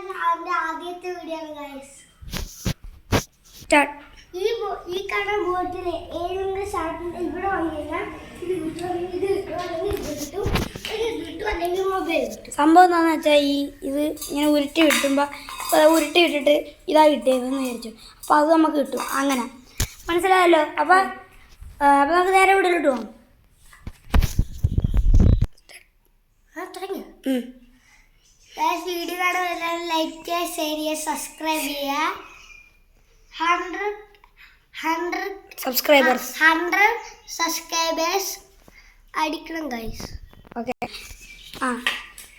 ആദ്യത്തെ വീഡിയോ ആണ് ഗൈസ്. ഈ കാണാൻ ബോട്ടില് ഏതെങ്കിലും ഷാർട്ടിൽ ഇവിടെ വന്നില്ല. ഇത് കിട്ടും മൊബൈൽ കിട്ടും. സംഭവം എന്താണെന്ന് വെച്ചാൽ ഇത് ഇങ്ങനെ ഉരുട്ടി കിട്ടുമ്പോൾ ഉരുട്ടി ഇട്ടിട്ട് ഇതാ കിട്ടിയതെന്ന് വിചാരിച്ചു. അപ്പോൾ അത് നമുക്ക് കിട്ടും. അങ്ങനെ മനസ്സിലായല്ലോ. അപ്പോൾ നമുക്ക് നേരെ വീട്ടിലോട്ട് പോകാം. തുടങ്ങി വീഡിയോ കാണാൻ എല്ലാവരും ലൈക്ക് ചെയ്യുക, ഷെയർ ചെയ്യുക, സബ്സ്ക്രൈബ് ചെയ്യുക. 100 സബ്സ്ക്രൈബേഴ്സ് അടിക്കണം ഗൈസ്. ഓക്കെ.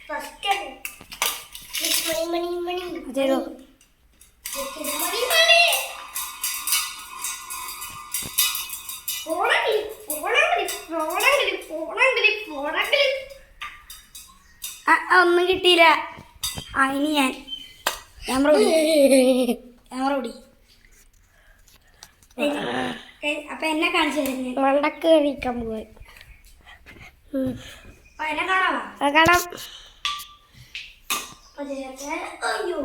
ഫസ്റ്റ് മണി ചെയ്തോ. ഒന്നും കിട്ടിയില്ല. ഇനി ഞാൻ ക്യാമറ ഓടി. അപ്പൊ എന്നെ കാണിച്ചു തരുന്നത് മണ്ടക്ക് കഴിക്കാൻ പോയി. എന്നെ കാണാമോ? കാണാം. അയ്യോ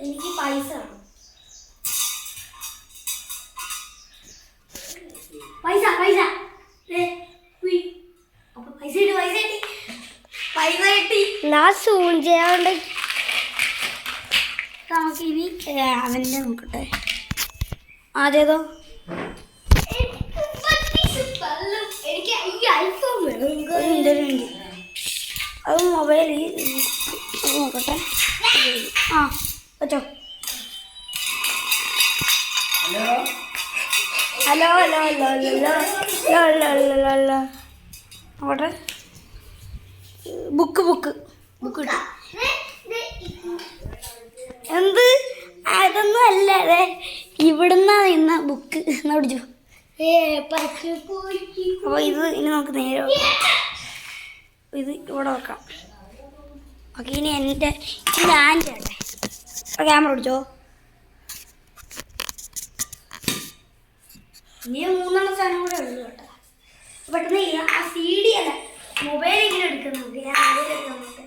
എനിക്ക് പൈസ പൈസ പൈസ അപ്പൊ പൈസ കിട്ടി. ഞാൻ സൂൺ ചെയ്യാണ്ട് നമുക്ക് ഇനി അവൻ്റെ നോക്കട്ടെ. ആദ്യതോ എനിക്ക് ഈ ഐഫോൺ വേണം. അത് മൊബൈൽ നോക്കട്ടെ. വെച്ചോ. ഹലോ നോക്കട്ടെ. ബുക്ക് കിട്ടും. എന്ത് അതൊന്നും അല്ല. അതെ ഇവിടുന്നാ ഇന്ന ബുക്ക് എന്നാ പിടിച്ചു. അപ്പോൾ ഇത് ഇനി നമുക്ക് നേരെ ഇത് ഇവിടെ വെക്കാം. ഓക്കെ. ഇനി എൻ്റെ ആൻ്റെ അല്ലേ ക്യാമറ പിടിച്ചോ. ഇനി 3 സാധനം കൂടെ ഉള്ളു കേട്ടോ. പെട്ടെന്ന് ആ CD അല്ല മൊബൈൽ ഇങ്ങനെ എടുക്കുന്നു. ഞാൻ ആദ്യം എടുക്കാൻ നോട്ടെ.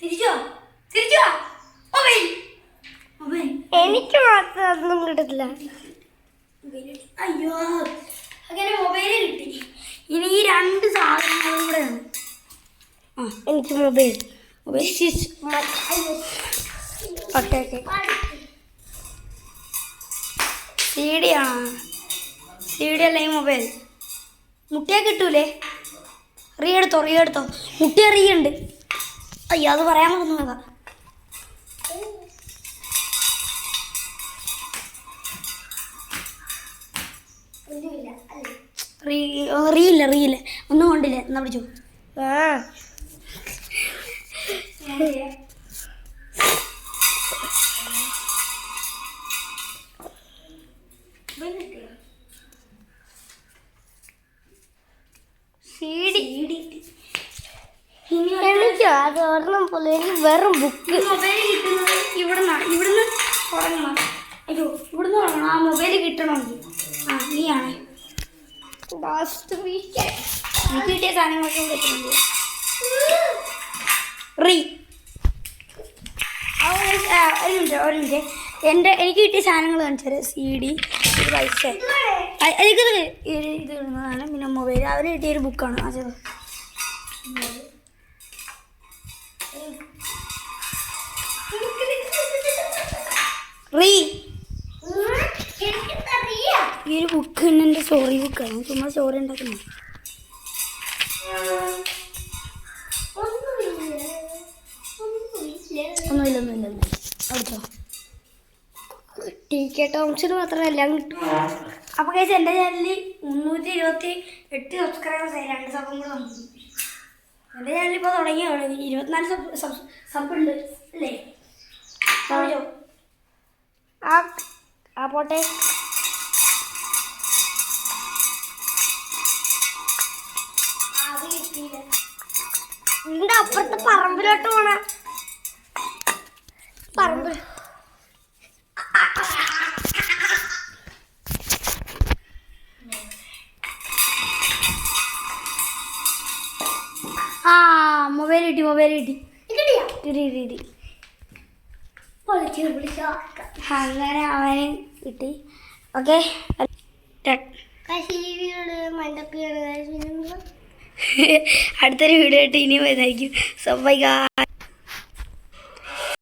തിരിച്ചോ മൊബൈൽ എനിക്ക് മാത്രം അതൊന്നും കിട്ടത്തില്ല. അയ്യോ അങ്ങനെ മൊബൈല് കിട്ടി. ഇനി ഈ 2 സാധനങ്ങളും കൂടെയാണ്. എനിക്ക് മൊബൈൽ ഓക്കെ. CD ആണോ? CD അല്ല ഈ മൊബൈൽ. മുട്ടിയാ കിട്ടൂലേ? റീ എടുത്തോ. മുട്ടിയ റീ ഉണ്ട്. അയ്യോ അത് പറയാൻ മറന്നു. റീയില്ല ഒന്നും കൊണ്ടില്ല. എന്നാ പിടിച്ചു. എനിക്ക് അത് ഒരെണ്ണം പോലെ എനിക്ക് വെറും ബുക്ക്. മൊബൈൽ കിട്ടുന്നത് ഇവിടുന്ന് തുടങ്ങണം. അയ്യോ ഇവിടുന്ന് തുടങ്ങണം. ആ മൊബൈൽ കിട്ടണമെങ്കിൽ നീയാണ് കിട്ടിയ സാധനങ്ങളൊക്കെ കിട്ടുന്നുണ്ട്. ഒരു മിനിറ്റ് എനിക്ക് കിട്ടിയ സാധനങ്ങൾ കാണിച്ചാൽ CD പൈസ എനിക്കത് ഇത് ഇടുന്നതാണ്. പിന്നെ മൊബൈൽ അവന് കിട്ടിയൊരു ബുക്കാണ്. അത് ഈ ഒരു ബുക്ക് എൻ്റെ സ്റ്റോറി ബുക്കാണ്. ചുമ്മാ സ്റ്റോറി ഉണ്ടാക്കുന്നത്. ഒന്നുമില്ല അടുത്തോ. TK ടോംസിന് മാത്രമല്ല എല്ലാം കിട്ടും. അപ്പോൾ കേസ് എൻ്റെ ചാനലിൽ 328 സബ്സ്ക്രൈബേഴ്സ് ആയി. 2 സബും കൂടെ വന്നു. എൻ്റെ ചാനൽ ഇപ്പോൾ തുടങ്ങിയാണ്. 24 സബ് ഉണ്ട് അല്ലേ? പോട്ടെ. ഇതിന്റെ അപ്പുറത്തെ പറമ്പിലോട്ട് പോണ പറമ്പ്. മൊബൈൽ മൊബൈൽ കിട്ടി കിട്ടിയോ? കിട്ടി കിട്ടി കിട്ടി വിളിച്ചോ അങ്ങനെ അവന് കിട്ടി. ഓക്കെ അടുത്തൊരു വീഡിയോ ആയിട്ട് ഇനിയും വരുന്നതായിരിക്കും. So bye guys.